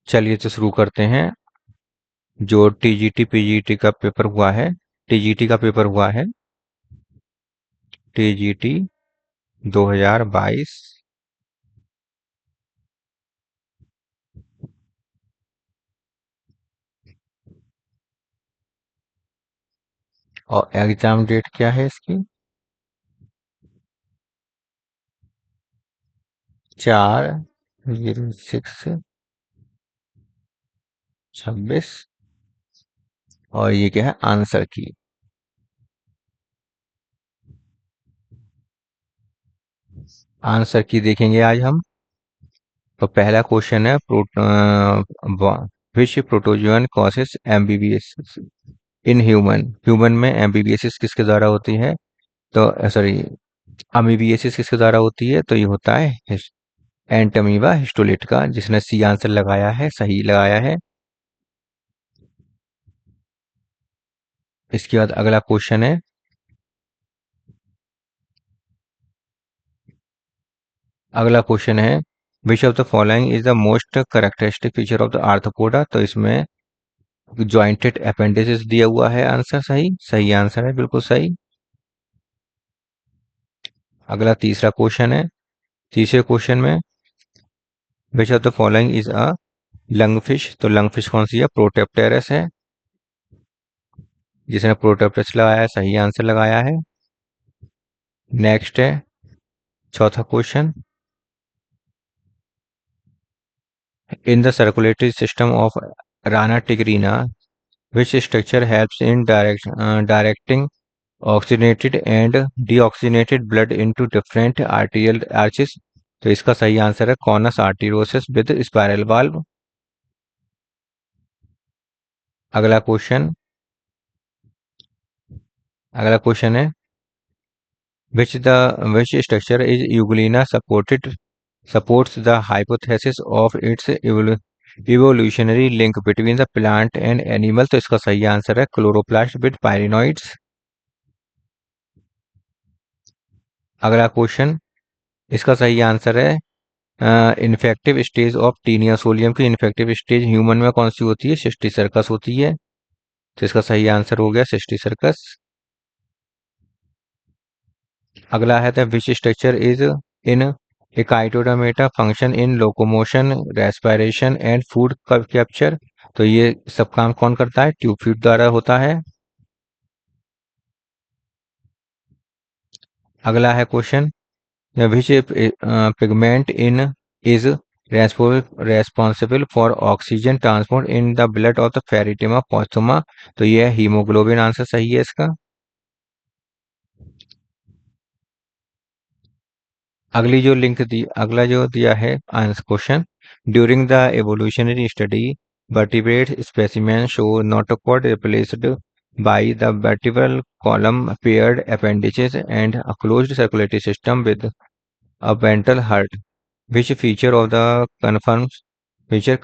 चलिए तो शुरू करते हैं। जो टीजीटी पीजीटी का पेपर हुआ है, टीजीटी का पेपर हुआ है, टीजीटी 2022। और एग्जाम डेट क्या है इसकी? 4/06/26। और ये क्या है? आंसर की। आंसर की देखेंगे आज हम। तो पहला क्वेश्चन है, which protozoan causes amoebiasis in human. Human में एमबीबीएस किसके द्वारा होती है? तो सॉरी, अमीबियासिस किसके द्वारा होती है? तो ये होता है एंटमीबा हिस्टोलिट का। जिसने सी आंसर लगाया है, सही लगाया है। इसके बाद अगला क्वेश्चन है, which of the following is the most characteristic feature of the arthropoda. तो इसमें जॉइंटेड अपेंडिसेस दिया हुआ है। आंसर सही, सही आंसर है, बिल्कुल सही। अगला तीसरा क्वेश्चन है। तीसरे क्वेश्चन में विच of the following is a lungfish. तो लंगफिश कौन सी है? प्रोटेप्टेरस है। जिसने प्रोटेप्टेरस लगाया है, सही आंसर लगाया है। नेक्स्ट है चौथा question. In the circulatory system of Rana tigrina, which structure helps in directing oxygenated and deoxygenated blood into different arterial arches? तो इसका सही आंसर है conus arteriosus with spiral valve. अगला क्वेश्चन अगला क्वेश्चन है, which structure is Euglena supports the hypothesis of its evolutionary link between the plant and animal। तो इसका सही आंसर है क्लोरोप्लास्ट विद पायरिनॉइड्स। अगला क्वेश्चन, इसका सही आंसर है infective stage of taenia solium की इन्फेक्टिव स्टेज ह्यूमन में कौन सी होती है? सिस्टी सर्कस होती है। तो इसका सही आंसर हो गया सिस्टी सर्कस। अगला है the which structure is in Echinodermata function in locomotion, respiration and food capture. तो ये सब काम कौन करता है? ट्यूब फीड द्वारा होता है। अगला है question, which pigment in is responsible for oxygen transport in the blood of the Pheretima posthuma. तो ये है हीमोग्लोबिन। आंसर सही है इसका। अगला जो दिया है answer question, during the evolutionary study vertebrate specimen show notochord replaced by the vertebral column paired appendages and a closed circulatory system with a ventral heart, which feature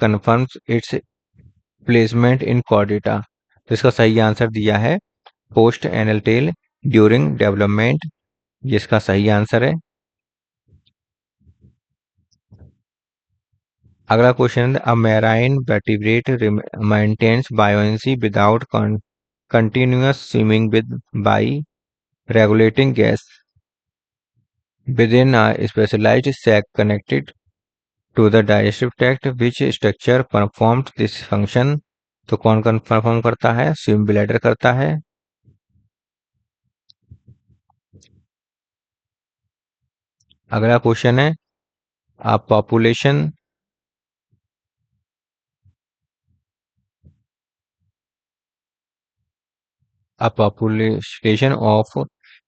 confirms its placement in chordata। तो इसका सही answer दिया है post anal tail during development, जिसका सही answer है। अगला question है, a marine vertebrate maintains buoyancy without continuous swimming with by regulating gas within a specialized sac connected to the digestive tract, which structure performs this function। तो कौन कौन perform करता है? स्विम ब्लैडर करता है। अगला क्वेश्चन है, a population of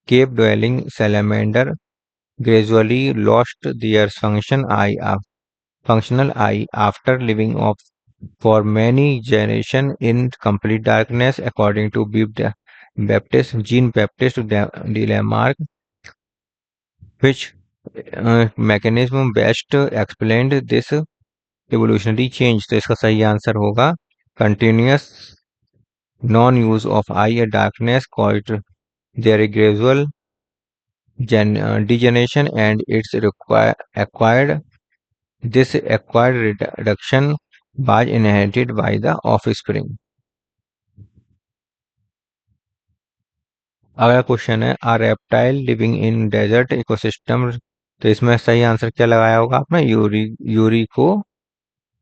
cave dwelling salamander gradually lost their functional eye after living off for many generations in complete darkness, according to Jean-Baptiste de Lamarck, which mechanism best explained this evolutionary change। तो इसका सही answer होगा continuous non-use of eye darkness caused their gradual degeneration, and its acquired reduction was inherited by the offspring. अगला question है a reptile living in desert ecosystem. तो इसमें सही answer क्या लगाया होगा आपने?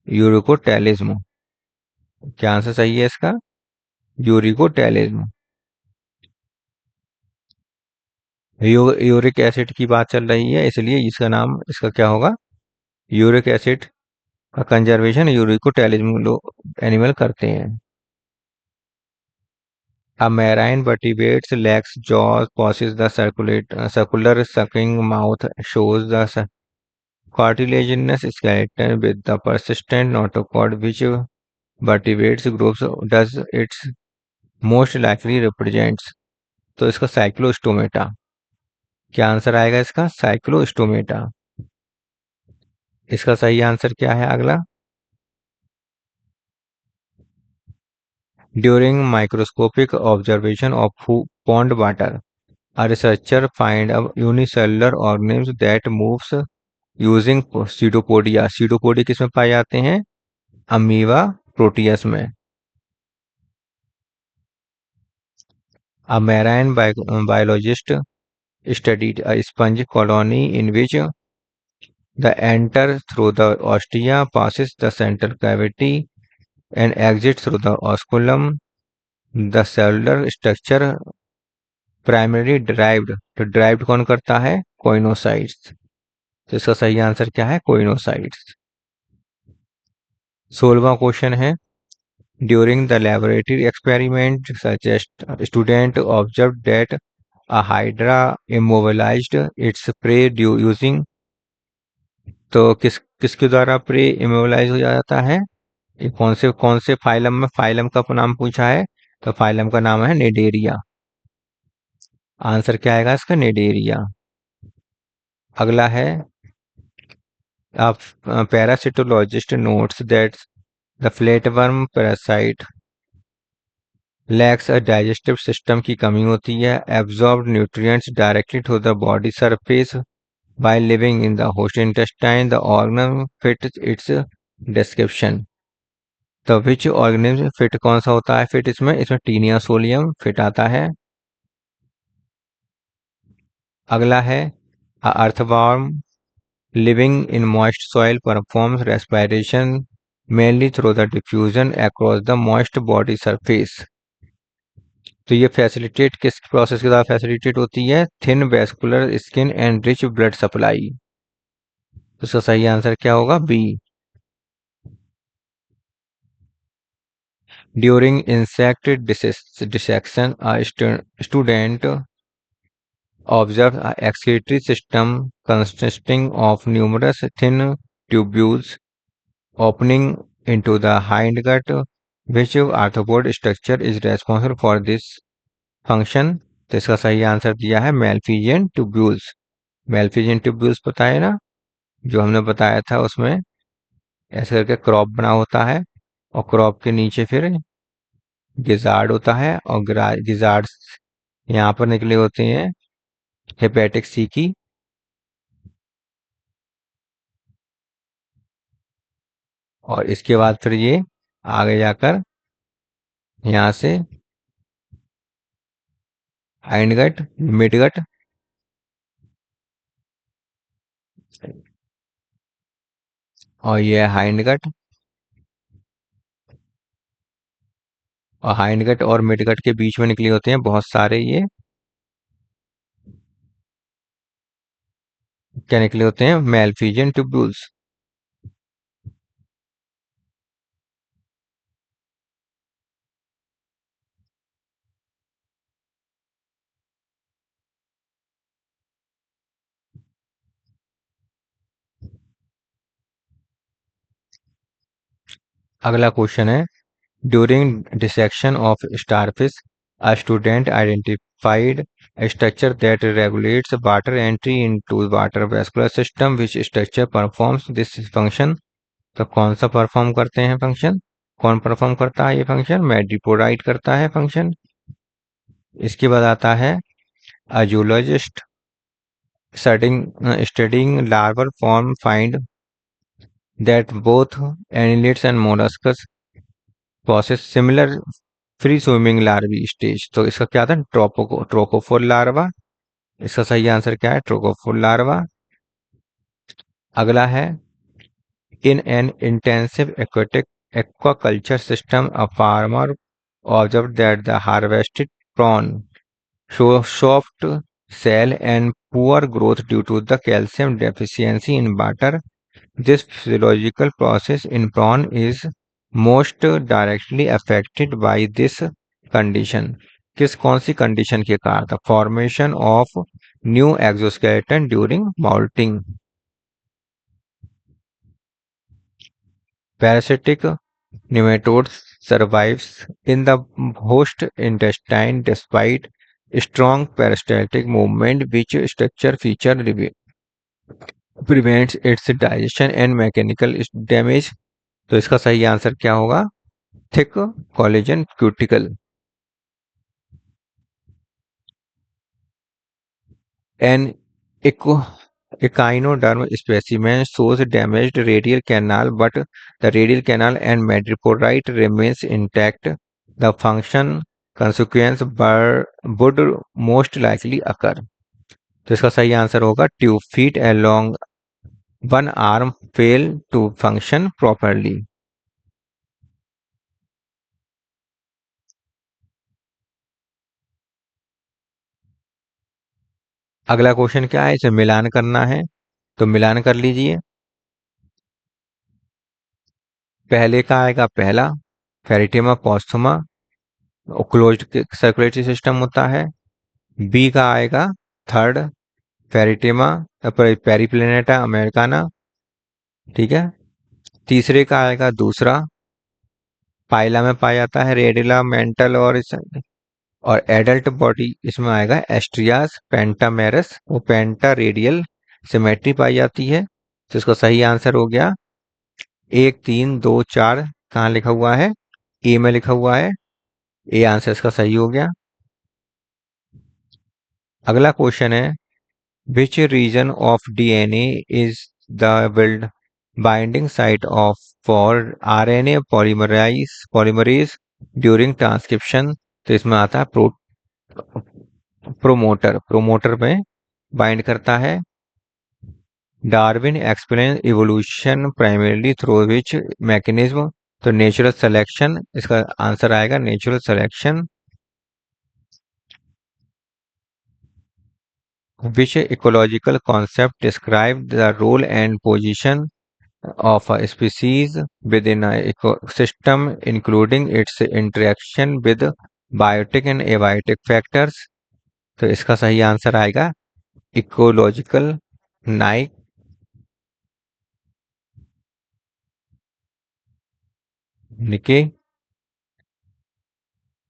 यूरिको टेलिज्म। क्या आंसर सही है इसका? यूरिकोटेलिज्म। यूरिक एसिड की बात चल रही है, इसलिए इसका नाम इसका क्या होगा? यूरिक एसिड का कंजर्वेशन यूरिकोटेलिज्म लोग एनिमल करते हैं। A marine vertebrate's legs, jaws, possess the circular sucking mouth, shows the cartilaginous skeleton with the persistent notochord. Which vertebrates groups does it most likely represents? तो इसका Cyclostomata. क्या answer आएगा इसका? Cyclostomata. इसका सही आंसर क्या है अगला? During microscopic observation of pond water, a researcher find a unicellular organism that moves using pseudopodia। pseudopodia किसमें पाए जाते हैं? अमीवा प्रोटियस में। A marine biologist studied a sponge colony in which the enter through the ostia, passes the central cavity, and exits through the osculum. The cellular structure primarily derived। तो derived कौन करता है? Coenocytes. तो इसका सही answer क्या है? Choanocytes. 16वां क्वेश्चन है during the laboratory experiment suggest student observe that a hydra immobilised its prey due using. तो किसके द्वारा प्रे इमोबिलाइज हो जाता है? ये कौन से फाइलम में? फाइलम का नाम पूछा है, तो फाइलम का नाम है निडेरिया। आंसर क्या आएगा इसका? निडेरिया। अगला है parasitologist notes that the flatworm parasite lacks a digestive system की कमी होती है, absorb nutrients directly to the body surface by living in the host intestine, the organism fit its description. तो विच ऑर्गेनिज्म फिट कौन सा होता है? Fit इसमें टीनिया सोलियम फिट आता है। अगला है earthworm living in moist soil performs respiration mainly through the diffusion across the moist body surface। तो ये फैसिलिटेट किस प्रोसेस के द्वारा फैसिलिटेट होती है? Thin vascular skin and rich blood supply. तो इसका सही आंसर क्या होगा? B. During insect dissection student observe excretory system consisting of numerous thin tubules opening into the hindgut। Which arthropod structure is responsible for this function? तो इसका सही answer दिया है मेल्फिजियन ट्यूब्यूल्स। मेल्फिजियन ट्यूब्यूल्स पता है ना, जो हमने बताया था उसमें ऐसे करके क्रॉप बना होता है और क्रॉप के नीचे फिर गिजार्ड होता है और गिजार्ड यहाँ पर निकले होते हैं हेपेटिक सी की। और इसके बाद फिर ये आगे जाकर यहाँ से हाइंडगट मिडगट और ये हाइंडगट और हाइंडगट और मिडगट के बीच में निकले होते हैं बहुत सारे ये क्या निकले होते हैं? मेल्फिजियन ट्यूब्यूल्स। अगला क्वेश्चन है during dissection of starfish a student identified a structure that regulates water entry into water vascular system। which structure performs this function? तो कौन सा परफॉर्म करते हैं फंक्शन? कौन परफॉर्म करता है ये फंक्शन? मेडिपोराइट करता है फंक्शन। इसके बाद आता है a zoologist studying larval form find that both annelids and mollusks possess similar free swimming larvae stage. तो इसका क्या था, ट्रोकोफोर लार्वा। इसका सही आंसर क्या है, ट्रोकोफोर लार्वा। अगला है, in an intensive aquatic aquaculture system a farmer observed that the harvested prawn show soft shell and poor growth due to the calcium deficiency in water. This physiological process in prawn is most directly affected by this condition. किस कौन सी condition के कारण था, formation of new exoskeleton during माउल्टिंग। Parasitic nematodes survives in the host intestine despite strong peristaltic movement which structure feature prevents its digestion and mechanical damage। तो इसका सही answer क्या होगा, thick collagen cuticle. An echo, echinoderm specimen shows damaged radial canal, but the radial canal and madreporite remains intact. The function consequence would most likely occur। तो इसका सही answer होगा tube feet along one arm fail to function properly। अगला question क्या है, इसे मिलान करना है, तो मिलान कर लीजिए। पहले का आएगा पहला, फेरिटिमा पोस्टुमा, क्लोज्ड सर्कुलेटरी सिस्टम होता है। बी का आएगा थर्ड, फेरिटिमा पेरिप्लेनेटा अमेरिकाना, ठीक है। तीसरे का आएगा दूसरा, पाइला में पाया जाता है, रेडिला मेंटल और एडल्ट बॉडी इसमें आएगा एस्ट्रियास पेंटामेरस, वो पेंटा रेडियल सिमेट्री पाई जाती है। तो इसका सही आंसर हो गया 1 3 2 4। कहाँ लिखा हुआ है, ए में लिखा हुआ है, ए आंसर इसका सही हो गया। अगला क्वेश्चन है, which region of DNA is the build binding site of for RNA polymerase during transcription। तो इसमें आता है प्रोमोटर, प्रोमोटर में बाइंड करता है। Darwin explain evolution primarily through which mechanism. तो नेचुरल सिलेक्शन, इसका आंसर आएगा natural selection. Which ecological concept describe the role and position of a species within an ecosystem, including its interaction with biotic and abiotic factors। तो इसका सही answer आएगा ecological Naik. निके।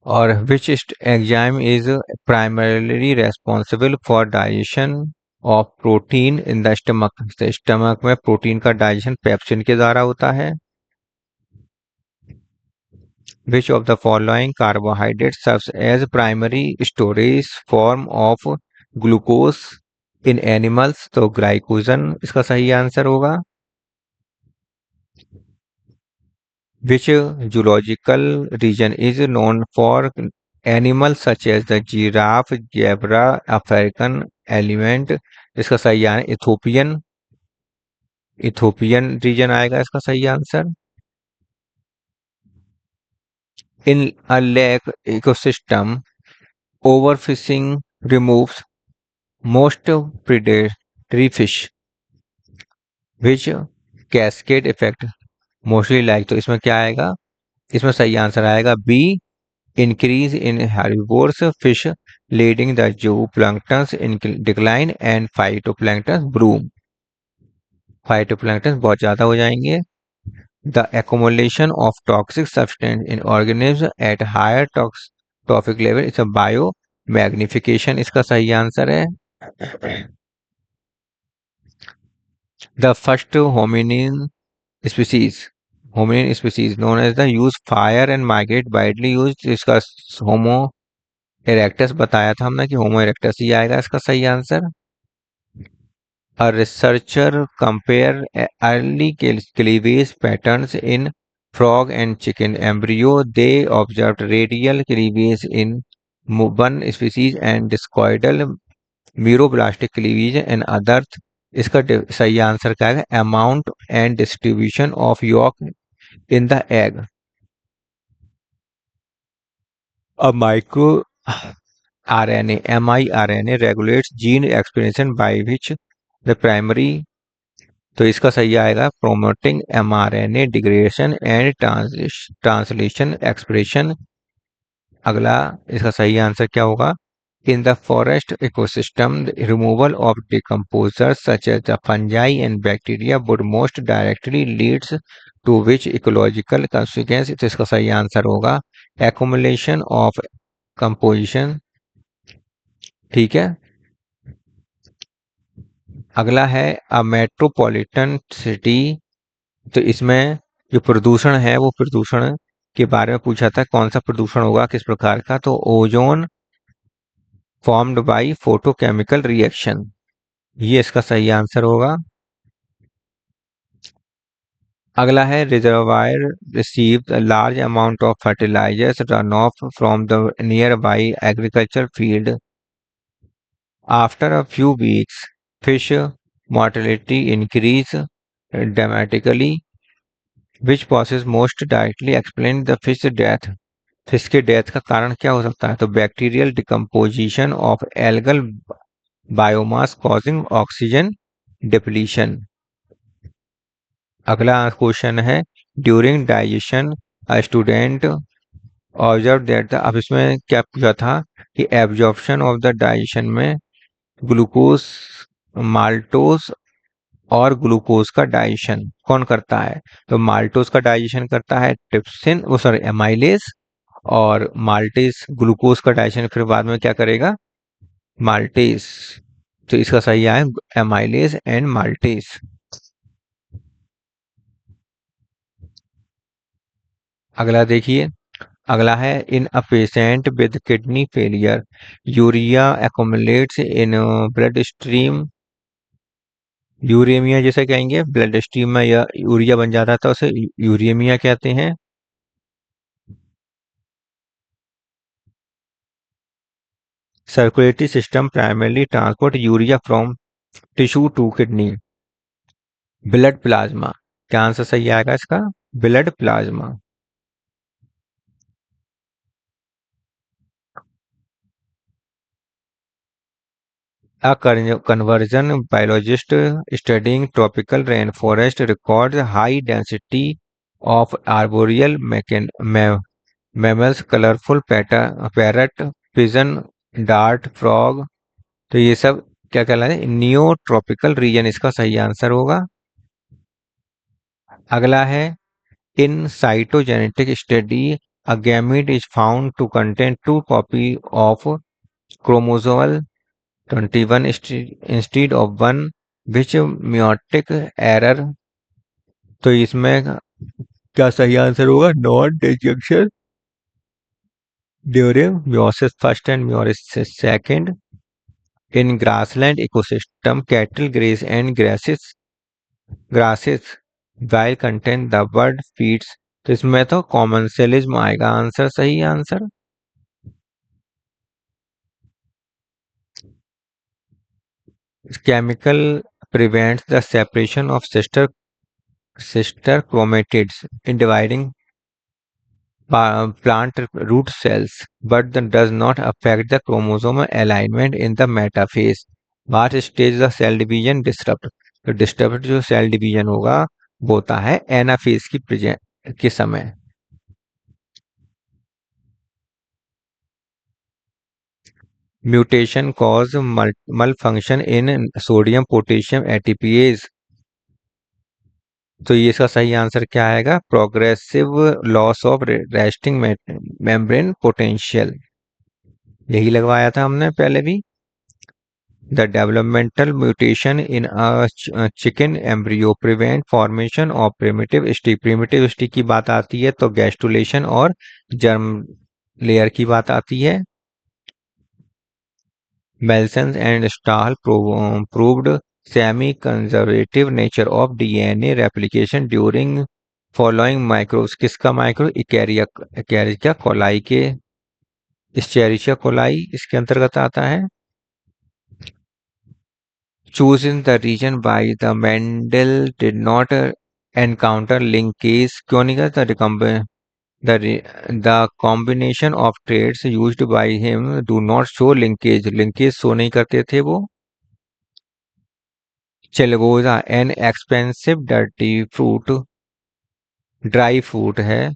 और which enzyme is primarily responsible for digestion of protein in the stomach। तो stomach में protein का digestion pepsin के द्वारा होता है। Which of the following carbohydrates serves as primary storage form of glucose in animals। तो ग्लाइकोजन इसका सही आंसर होगा। Which zoological region is known for animals such as the giraffe, zebra, African elephant। इसका सही आंसर इथोपियन, इथोपियन रीजन आएगा इसका सही answer. In a lake ecosystem, overfishing removes most predatory fish, which cascade effect mostly like। तो इसमें क्या आएगा, इसमें सही आंसर आएगा B, increase in herbivores fish leading the zooplanktons in decline and phytoplankton bloom। phytoplankton बहुत ज्यादा हो जाएंगे। The accumulation of toxic substance in organisms at higher toxic level is a biomagnification। इसका सही आंसर है। The first species hominin species known as the use fire and migrate widely used। इसका होमो erectus बताया था हमने कि होमो इरेक्टस ही आएगा इसका सही answer. A researcher compared early cleavage patterns in frog and chicken embryo. They observed radial cleavage in one species and discoidal meroblastic cleavage and others. इसका सही आंसर क्या है? Amount and distribution of yolk in the egg. A micro RNA mRNA regulates gene expression by which the primary। तो इसका सही आएगा promoting mRNA degradation and translation expression. अगला इसका सही आंसर क्या होगा? In the forest ecosystem, the removal of decomposers such as the fungi and bacteria would most directly leads to which ecological consequence? तो इसका सही आंसर होगा accumulation of composition। ठीक है। अगला है अ मेट्रोपॉलिटन सिटी। तो इसमें जो प्रदूषण है वो प्रदूषण के बारे में पूछा था, कौन सा प्रदूषण होगा किस प्रकार का? तो ozone formed by photochemical reaction, ये इसका सही आंसर होगा। अगला है reservoir received a large amount of fertilisers run off from the nearby agriculture field. After a few weeks fish mortality increase dramatically, which causes most directly explain the fish death। Fish के death का कारण क्या हो सकता है? तो bacterial decomposition of algal biomass causing oxygen depletion. अगला question है during digestion a student observe that the. अब इसमें क्या पूछा था कि एब्जॉर्प्शन ऑफ द डाइजेशन में ग्लूकोज माल्टोज और ग्लूकोज का डाइजेशन कौन करता है? तो माल्टोज का डाइजेशन करता है ट्रिप्सिन, वो सॉरी एमाइलेज, और माल्टेज ग्लूकोज का डाइजेशन फिर बाद में क्या करेगा? माल्टेज। तो इसका सही है एमाइलेज एंड माल्टेज। अगला देखिए, अगला है in a patient with kidney failure urea accumulates in blood stream. Uraemia जैसे कहेंगे, ब्लड स्ट्रीम में या यूरिया बन जाता है तो उसे यूरेमिया कहते हैं। Circulatory system primarily transport urea from tissue to kidney. Blood plasma, क्या आंसर सही आएगा इसका? Blood plasma. A conversion biologist studying tropical rainforest records high density of arboreal mammals, colorful parrot, pigeon, dart, frog। तो ये सब क्या कहलाते हैं? नियो ट्रॉपिकल रीजन इसका सही आंसर होगा। अगला है in cytogenetic study a gamete is found to contain two copy of chromosome 21 instead of one, which meiotic error। तो इसमें क्या सही आंसर होगा? Non disjunction during meiosis first and meiosis second. In grassland ecosystem cattle grace and grasses while contain the bird feeds। तो इसमें तो common सेलिज्म आएगा answer, सही answer. Chemical prevents the separation of sister chromatids in dividing plant root cells, but that does not affect the chromosome alignment in the metaphase। What stage the cell division disrupt? तो disturb जो cell division होगा वो होता है anaphase की present के समय। Mutation cause malfunction इन sodium potassium ATPase. तो ये इसका सही आंसर क्या आएगा? Progressive loss of resting membrane potential, यही लगवाया था हमने पहले भी। The developmental mutation in a chicken embryo prevent formation of primitive stick. Primitive stick की बात आती है तो गैस्टुलेशन और जर्म लेयर की बात आती है। Meselson and Stahl proved semi conservative nature of DNA replication during following microbes, किसका माइक्रो, इकैरिया, इकैरिया कोलाई के, इस्चेरिशिया कोलाई इसके अंतर्गत आता है। Choose in the reason by the Mendel did not encounter linkage, क्यों नहीं करता, the combination of traits used by him do not show linkage, linkage show नहीं करते थे वो। Chilgoza an expensive dirty fruit, dry fruit है।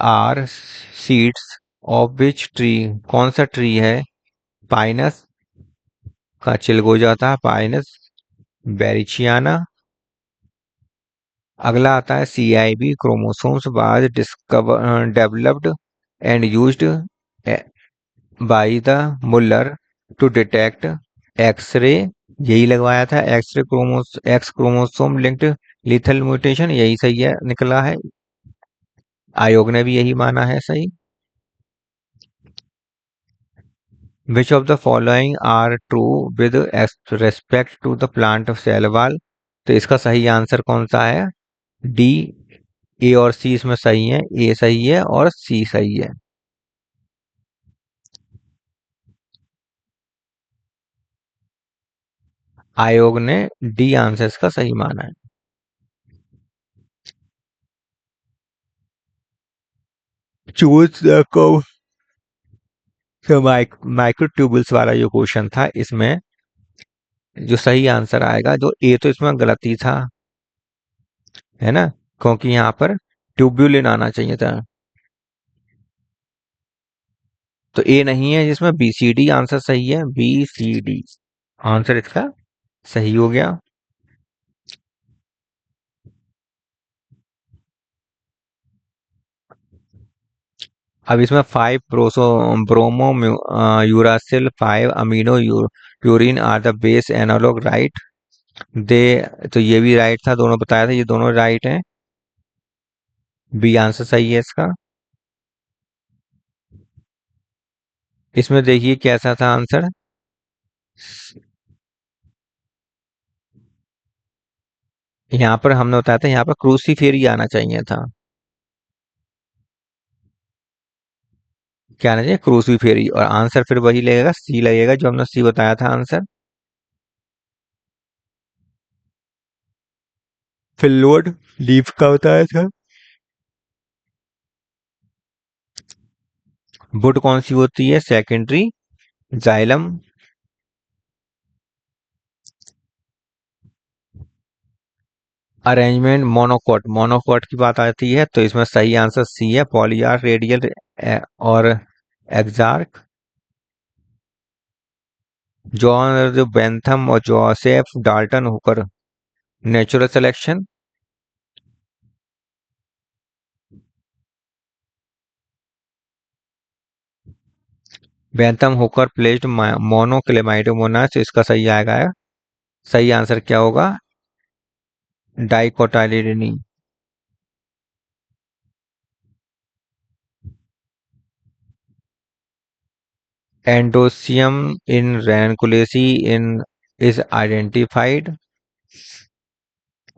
Are seeds of which tree, कौन सा ट्री है, पाइनस का चिलगोजा था, पाइनस बेरिचियाना। अगला आता है CIB chromosomes was discover developed and used by the Muller to detect X ray, यही लगवाया था, X chromosome linked lethal mutation, यही सही है निकला है, आयोग ने भी यही माना है सही। Which of the following are true with respect to the plant cell wall, तो इसका सही आंसर कौन सा है, डी, ए और सी इसमें सही है, ए सही है और सी सही है। आयोग ने डी आंसर इसका सही माना है। चूज द माइक्रोट्यूबल्स वाला जो क्वेश्चन था, इसमें जो सही आंसर आएगा, जो ए तो इसमें गलत ही था, है ना, क्योंकि यहाँ पर ट्यूब्यूलिन आना चाहिए था, तो ए नहीं है, जिसमें BCD आंसर सही है, BCD आंसर इसका सही हो गया। अब इसमें 5 bromo uracil 5 amino purine are the base analogue right, they, तो ये भी राइट था, दोनों बताया था, ये दोनों राइट हैं, बी आंसर सही है इसका। इसमें देखिए कैसा था आंसर, यहाँ पर हमने बताया था, यहाँ पर क्रूसीफेरी आना चाहिए था, क्या आना चाहिए, क्रूसीफेरी, और आंसर फिर वही लगेगा, सी लगेगा, जो हमने सी बताया था आंसर। फिल्लोड लीफ का बताया था। वुड कौन सी होती है, secondary xylem. Arrangement monocot, monocot की बात आती है, तो इसमें सही आंसर सी है, पॉलीआर रेडियल और एग्जार्क। जॉन जो बेंथम और Joseph Dalton Hooker, natural selection. Bentham Hooker placed monochlamydeae, इसका सही आएगा, सही आंसर क्या होगा, dicotyledonae. Androecium in Ranunculaceae in is identified,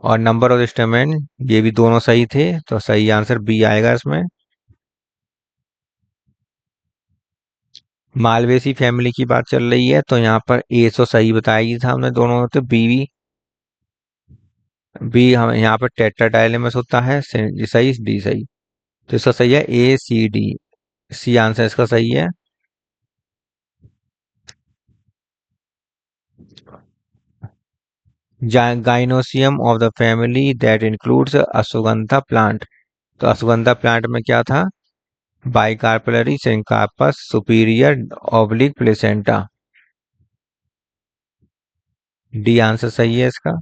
और नंबर ऑफ स्टेमेन, ये भी दोनों सही थे, तो सही आंसर बी आएगा इसमें। मालवेसी फैमिली की बात चल रही है, तो यहाँ पर ए तो सही बताया था हमने दोनों, तो बी हम यहाँ पर टेट्राडाइलेमस होता है, सही, डी सही, तो इसका सही है ACD, सी आंसर इसका सही है। Gynoecium of the family that includes ashwagandha plant, तो अश्वगंधा प्लांट में क्या था, bicarpellary syncarpous superior oblique placenta, D answer सही है इसका।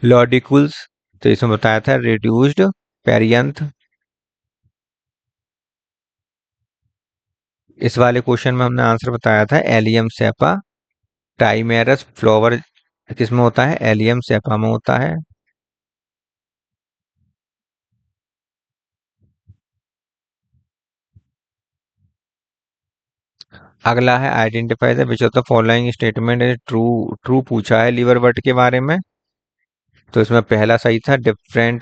लॉर्डिकुल्स, तो इसमें बताया था रिड्यूस्ड पेरियंथ। इस वाले क्वेश्चन में हमने आंसर बताया था एलियम सेपा, टाइमेरस फ्लावर किसमें होता है, एलियम सेपा में होता है। अगला है identify the which of the following statement is true. True पूछा है लीवर बट के बारे में। तो इसमें पहला सही था, डिफरेंट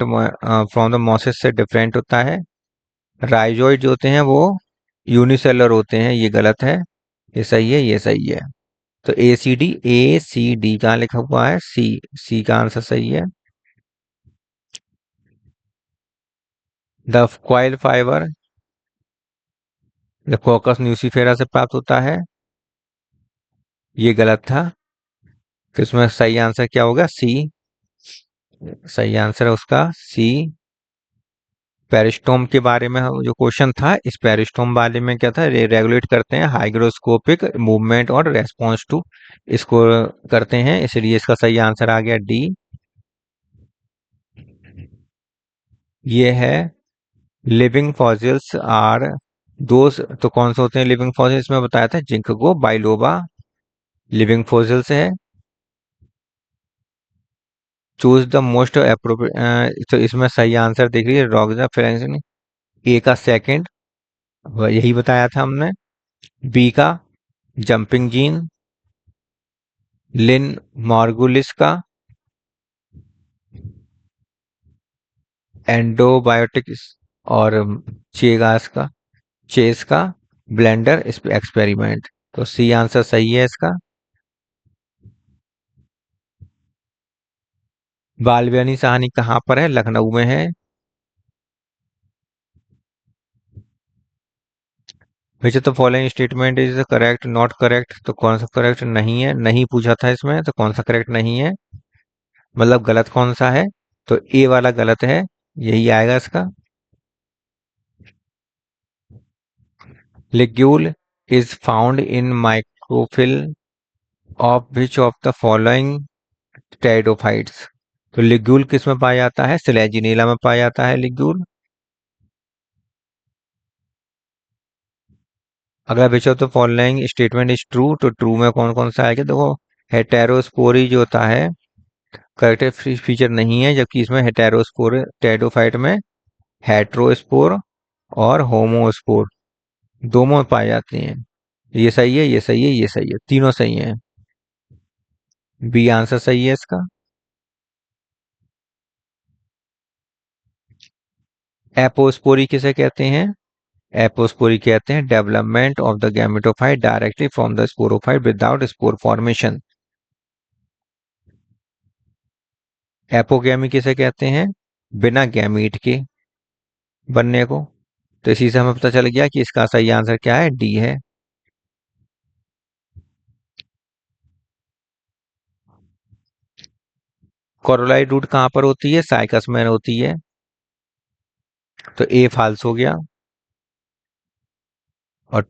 फ्रॉम द मोसिस से डिफरेंट होता है। राइजोइड जो होते हैं वो यूनिसेलर होते हैं, ये गलत है। ये सही है, ये सही है। तो ए सी डी कहाँ लिखा हुआ है? सी। सी का आंसर सही है। The coil fibre the कोकस nucifera से प्राप्त होता है, ये गलत था। तो इसमें सही आंसर क्या होगा? सी। सही आंसर है उसका सी। पेरिस्टोम के बारे में जो क्वेश्चन था, इस पेरिस्टोम वाले में क्या था? रेगुलेट करते हैं हाइग्रोस्कोपिक मूवमेंट और रेस्पॉन्स टू, इसको करते हैं, इसलिए इसका सही आंसर आ गया डी। ये है लिविंग फॉसिल्स आर दोस। तो कौन से होते हैं लिविंग फॉसिल्स में बताया था? जिंकगो बाइलोबा लिविंग फॉसिल्स है। चूज द मोस्ट अप्रोप्रिएट, तो इसमें सही आंसर देख लीजिए, रॉक फ्रेंस ए का सेकंड, यही बताया था हमने। बी का जंपिंग जीन, लिन मार्गुलिस का एंडोबायोटिक्स, और चेगास का चेस का ब्लेंडर एक्सपेरिमेंट। तो सी आंसर सही है इसका। बालबेनी साहनी कहाँ पर है? लखनऊ में है। विच तो following statement is correct not correct, तो कौन सा करेक्ट नहीं है? नहीं पूछा था इसमें, तो कौन सा करेक्ट नहीं है, मतलब गलत कौन सा है? तो ए वाला गलत है, यही आएगा इसका। Ligule is found in microphyll of which of the following pteridophytes. तो लिग्यूल किस में पाया जाता है? सिलेजिनेला में पाया जाता है लिग्यूल। अगर विच of the following statement is true, तो ट्रू में कौन कौन सा आएगा? देखो, हेटेरोस्पोरी जो होता है करेक्टिव फीचर नहीं है, जबकि इसमें हेटेरोस्पोर टेरिडोफाइट में हेट्रोस्पोर और होमोस्पोर दोनों पाए जाते हैं। ये सही है, ये सही है, ये सही है, तीनों सही हैं। बी आंसर सही है इसका। एपोस्पोरी किसे कहते हैं? एपोस्पोरी कहते हैं development of the gametophyte directly from the sporophyte without spore formation. Apogamy किसे कहते हैं? बिना गैमीट के बनने को। तो इसी से हमें पता चल गया कि इसका सही आंसर क्या है? डी है। कोरोलाई रूट कहाँ पर होती है? साइकस में होती है। तो ए फाल्स हो गया। और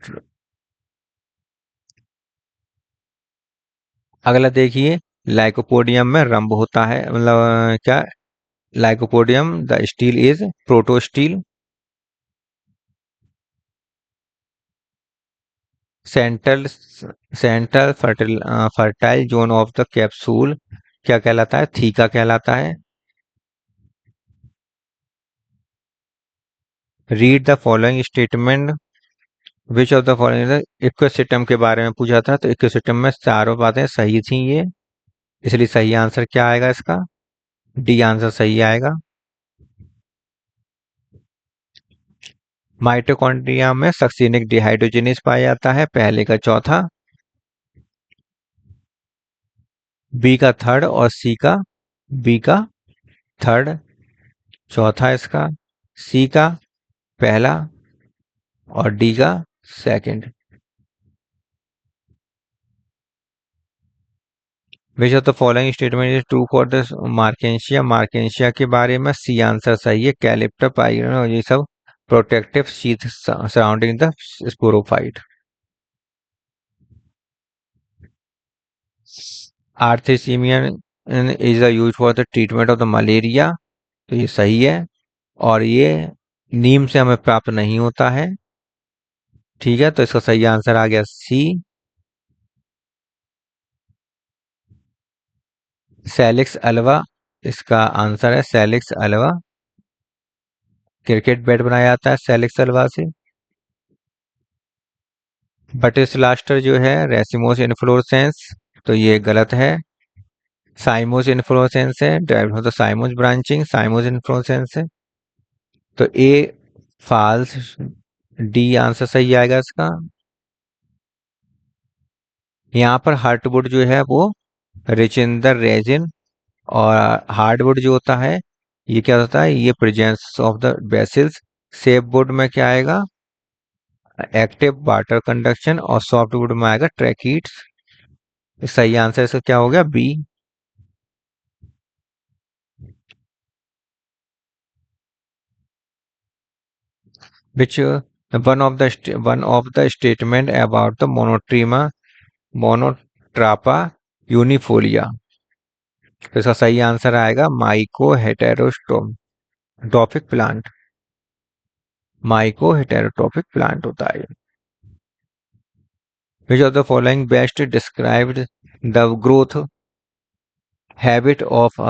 अगला देखिए, लाइकोपोडियम में रंभ होता है, मतलब क्या? Lycopodium the stele is protostele. Central central fertile zone of the capsule क्या कहलाता है? थीका कहलाता है। Read the following statement which of the following, Equisetum के बारे में पूछा था, तो इक्विसिस्टम में चारों बातें सही थी ये, इसलिए सही आंसर क्या आएगा इसका? डी आंसर सही आएगा। माइटोकॉन्ड्रिया में सक्सिनिक डिहाइड्रोजनेज पाया जाता है, पहले का चौथा। बी का थर्ड और सी का, बी का थर्ड चौथा इसका, सी का पहला और डी का second. Which of the following statement is true for the मार्केशिया? मार्केशिया के बारे में सी आंसर सही है, कैलिप्टर पाइरन और ये सब protective sheath surrounding the sporophyte. Artemisinin is use for the treatment of the malaria, तो ये सही है। और ये नीम से हमें प्राप्त नहीं होता है। ठीक है, तो इसका सही आंसर आ गया सी। सेलिक्स अल्वा इसका आंसर है, सेलिक्स अल्वा। क्रिकेट बैट बनाया जाता है सेलिक्स अल्वा से। बटिस्लास्टर जो है रेसिमोस इन्फ्लोरेसेंस, तो ये गलत है। साइमोस इन्फ्लोरेसेंस है, डेवलप होता साइमोस ब्रांचिंग, साइमोस इन्फ्लोरेसेंस है। तो ए फाल्स, डी आंसर सही आएगा इसका। यहाँ पर हार्टवुड जो है वो रिच इन द रेजिन, और हार्डवुड जो होता है ये क्या होता है, ये presence of the vessels. Sapwood में क्या आएगा, एक्टिव वाटर कंडक्शन, और सॉफ्ट वुड में आएगा ट्रैकीट्स। सही आंसर इसका क्या हो गया, B. Which one of the statement about the Monotropa uniflora. तो इसका सही आंसर आएगा myco heterotrophic plant. Myco heterotrophic plant होता है। Which of the following best described the growth habit of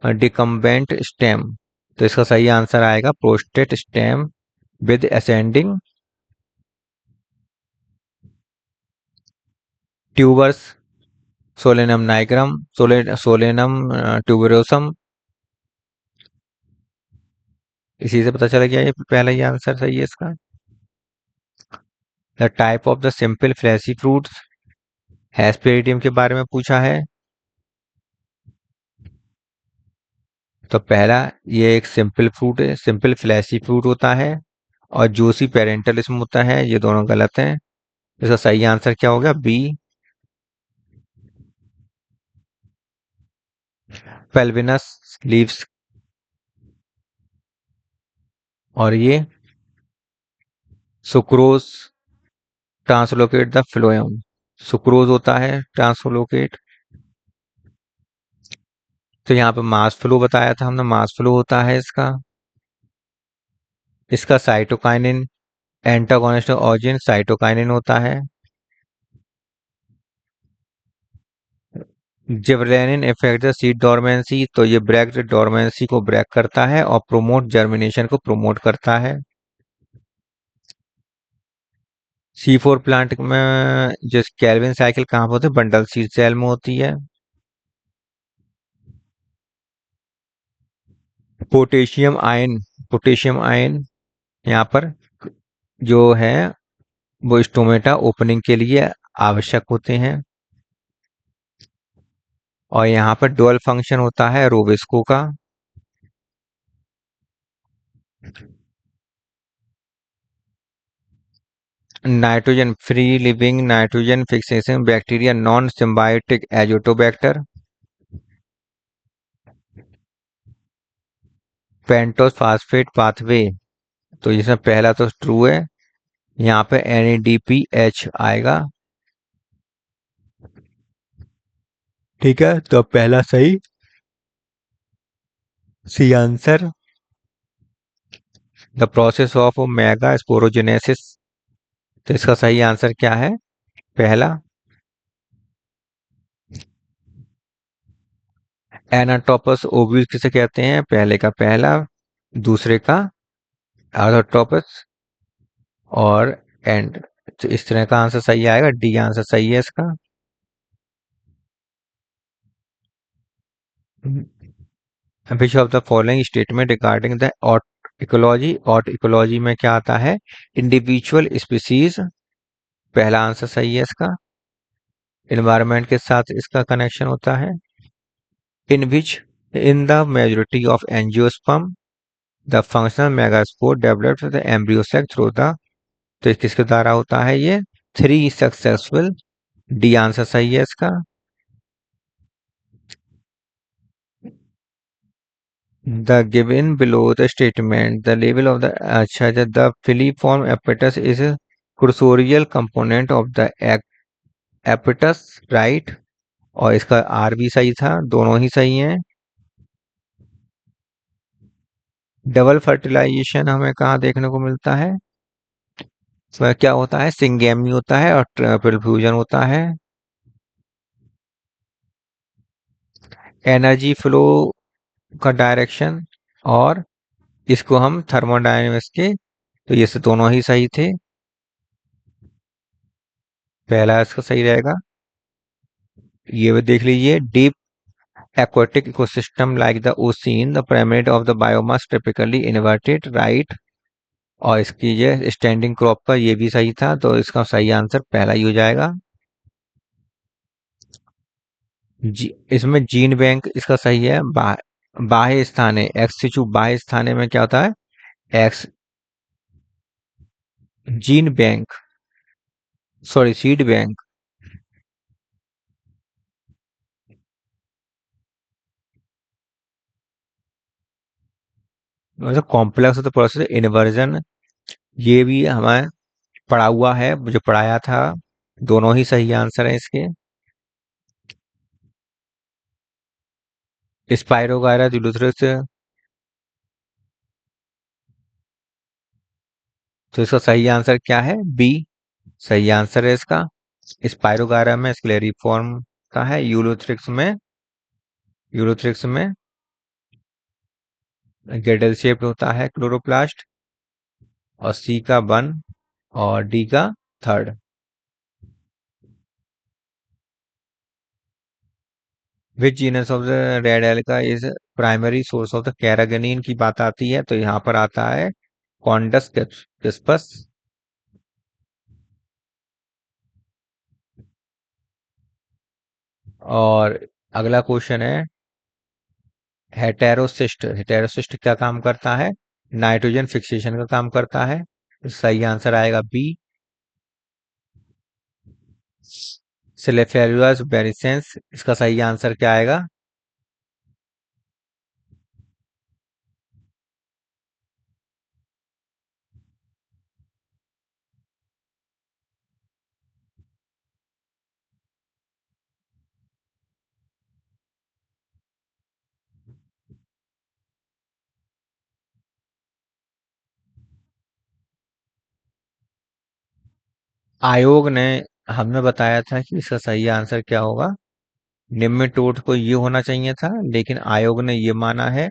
decumbent stem. तो इसका सही आंसर आएगा prostrate stem with ascending tubers, Solanum nigrum, Solanum tuberosum. इसी से पता चला गया ये पहला ही आंसर सही है इसका। The type of the simple fleshy fruits, hesperidium के बारे में पूछा है। तो पहला, ये एक सिंपल फ्रूट है, सिंपल फ्लैशी फ्रूट होता है, और जूसी पेरेंटलिज्म होता है, ये दोनों गलत हैं। इसका सही आंसर क्या होगा, बी। पेल्विनस लीव्स। और ये sucrose translocate the phloem. Sucrose होता है ट्रांसलोकेट। तो यहाँ पे मास फ्लो बताया था हमने, मास फ्लो होता है इसका। इसका साइटोकाइनिन एंटागोनिस्ट ऑर्जिन साइटोकाइनिन होता है। Gibberellin effect the seed dormancy, तो ये ब्रेक डोरमेंसी को ब्रेक करता है और प्रोमोट जर्मिनेशन को प्रोमोट करता है। C4 प्लांट में जो कैल्विन साइकिल कहाँ पर होती है, बंडल सीड सेल में होती है। पोटेशियम आयन, पोटेशियम आयन यहाँ पर जो है वो स्टोमेटा ओपनिंग के लिए आवश्यक होते हैं। और यहाँ पर डुअल फंक्शन होता है रोबिस्को का। Nitrogen free living nitrogen fixation bacteria non symbiotic Azotobacter. Pentose phosphate pathway, तो इसमें पहला तो ट्रू है, यहाँ पे NADPH आएगा। ठीक है, तो पहला सही, C answer. The process of megasporogenesis, तो इसका सही आंसर क्या है, पहला। एनाटोपस ओव्यूल किसे कहते हैं, पहले का पहला, दूसरे का आर्थोटोपस, और एंड। तो इस तरह का आंसर सही आएगा, डी आंसर सही है इसका। विच of the following statement regarding the ecology, और इकोलॉजी में क्या आता है, इंडिविजुअल स्पीसीज, पहला आंसर सही है इसका। इन्वायरमेंट के साथ इसका कनेक्शन होता है। In which in the majority of angiosperm the functional megaspore developed the embryo sac through the, तो किसके द्वारा होता है ये, थ्री सक्सेसफुल, डी आंसर सही है इसका। The given below the statement the level of the, अच्छा, the filiform apparatus is crucial component of the apparatus, right. और इसका आर भी सही था, दोनों ही सही हैं। डबल फर्टिलाइजेशन हमें कहाँ देखने को मिलता है, इसमें क्या होता है, सिंगेमी होता है और ट्रिपल फ्यूजन होता है। एनर्जी फ्लो का डायरेक्शन, और इसको हम थर्मोडायनेमिक्स के, तो ये से दोनों ही सही थे। पहला इसका सही रहेगा। ये भी देख लीजिए, deep aquatic ecosystem like the ocean, the pyramid of the biomass typically inverted, right? और इसकी ये स्टैंडिंग क्रॉप का ये भी सही था, तो इसका सही आंसर पहला ही हो जाएगा। इसमें जीन बैंक इसका सही है। बाह्य स्थाने एक्स सिचु बाह्य स्थाने में क्या होता है? X gene bank, sorry seed bank. मतलब complex of the process inversion, ये भी हमें पढ़ा हुआ है, मुझे पढ़ाया था। दोनों ही सही आंसर है इसके। स्पाइरोगायरा जुलूथरस, तो इसका सही आंसर क्या है? बी सही आंसर है इसका। स्पाइरोगायरा में स्क्लेरिफॉर्म का है, यूरोथ्रिक्स में गेडल शेप्ड होता है क्लोरोप्लास्ट। और सी का वन और डी का third. Which genus of the red alga is primary source of the carrageenan की बात आती है, तो यहाँ पर आता है कॉन्डस क्रिस्पस। और अगला क्वेश्चन है, हेटेरोसिस्ट क्या काम करता है? नाइट्रोजन फिक्सेशन का काम करता है। तो सही आंसर आएगा बी। सिलेफेरुलस बेरिसेंस, इसका सही आंसर क्या आएगा? आयोग ने हमें बताया था कि इसका सही आंसर क्या होगा। निम्नटोट को ये होना चाहिए था, लेकिन आयोग ने ये माना है,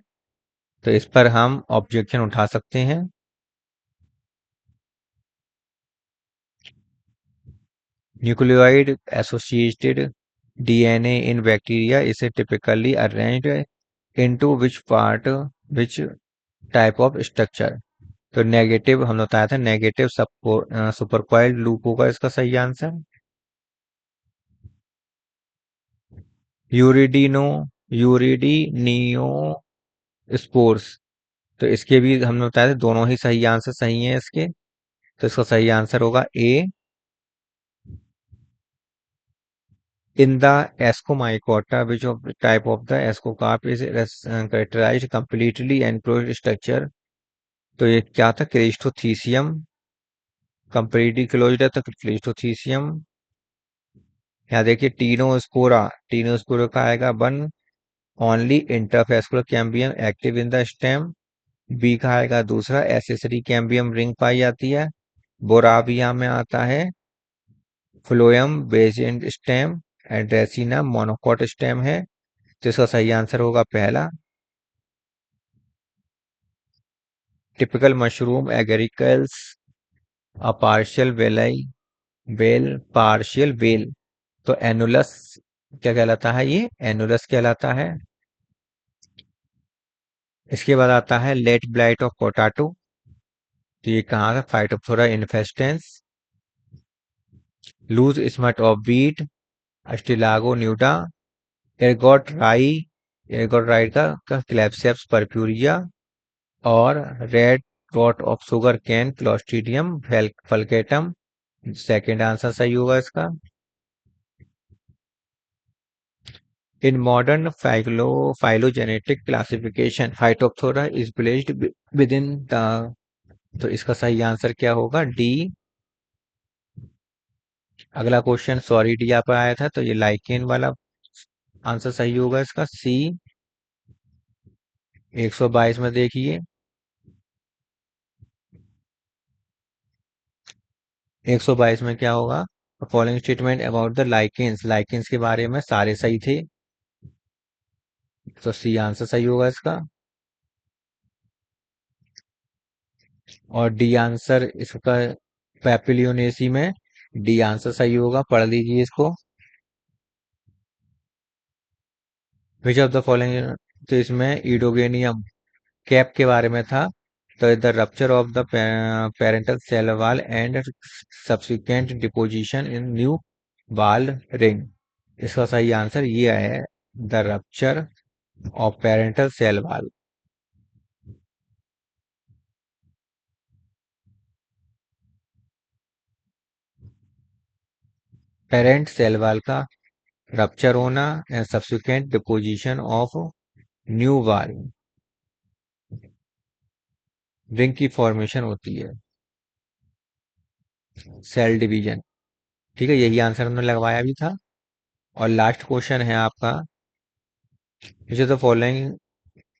तो इस पर हम ऑब्जेक्शन उठा सकते हैं। Nucleoid associated DNA in bacteria is typically arranged into which part, which type of structure. तो नेगेटिव हमने बताया था, नेगेटिव सब सुपरकॉइल्ड लूप होगा इसका सही आंसर। यूरिडिनो यूरिडीनियो स्पोर्स, तो इसके भी हमने बताया था, दोनों ही सही आंसर सही हैं इसके। तो इसका सही आंसर होगा A. In the Ascomycota which of type of the ascocarp is characterized completely enclosed structure, तो ये क्या था? क्रिस्टोथीसियम। कंप्लीटली क्लोज्ड है तो क्रिस्टोथीसियम। यहाँ देखिए टीनोस्पोरा का आएगा one. Only interfascicular cambium active in the stem. B का आएगा दूसरा, एसेसरी कैम्बियम रिंग पाई जाती है। बोराविया में आता है फ्लोएम बेजेंट स्टेम। एड्रेसिना मोनोकॉट स्टेम है, तो इसका सही आंसर होगा पहला। Typical mushroom Agaricus a partial वेलाई वेल पार्शियल वेल, तो एनुलस क्या कहलाता है? ये एनुलस कहलाता है। इसके बाद आता है लेट ब्लाइट ऑफ पोटैटो, तो ये कहाँ का? Phytophthora infestans. Loose smut of wheat, Ustilago nuda. Ergot rye का क्लैप्सेप्स परप्यूरिया। और red rot of sugarcane Clostridium falcatum. Second answer सही होगा इसका। In modern phylogenetic classification Phytophthora is placed within the, तो इसका सही answer क्या होगा? डी। अगला क्वेश्चन सॉरी पर आया था, तो ये लाइकेन वाला आंसर सही होगा इसका सी। 122 में देखिए, 122 में क्या होगा? Following statement about the lichens, lichens के बारे में सारे सही थे, तो सी आंसर सही होगा इसका। और डी आंसर इसका पैपिलियोनेसी में डी आंसर सही होगा, पढ़ लीजिए इसको। विच ऑफ द फॉलोइंग, तो इसमें ईडोगेनियम कैप के बारे में था। तो the rupture of the parental cell wall and subsequent deposition in new wall ring, इसका सही आंसर ये है, the rupture of parental cell wall. Parent cell wall का रप्चर होना and subsequent deposition of new wall ring की formation होती है, cell division. ठीक है, यही आंसर हमने लगवाया भी था। और लास्ट क्वेश्चन है आपका, विच of the following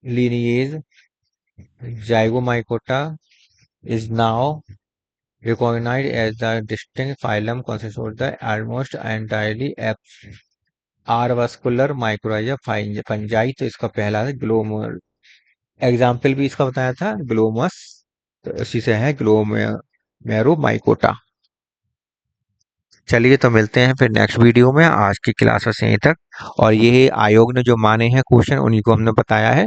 lineage Zygomycota is now recognized as the distinct phylum consisting of the almost entirely avascular mycorrhiza fungi। तो इसका पहला है ग्लोमर, एग्जाम्पल भी इसका बताया था ग्लोमस, तो इसी से है ग्लोमेरुमाइकोटा। चलिए तो मिलते हैं फिर नेक्स्ट वीडियो में, आज की क्लास बस यहीं तक। और ये आयोग ने जो माने हैं क्वेश्चन उन्हीं को हमने बताया है।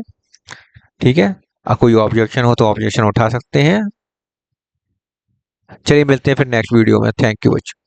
ठीक है, कोई ऑब्जेक्शन हो तो ऑब्जेक्शन उठा सकते हैं। चलिए मिलते हैं फिर नेक्स्ट वीडियो में, थैंक यू बच्चों।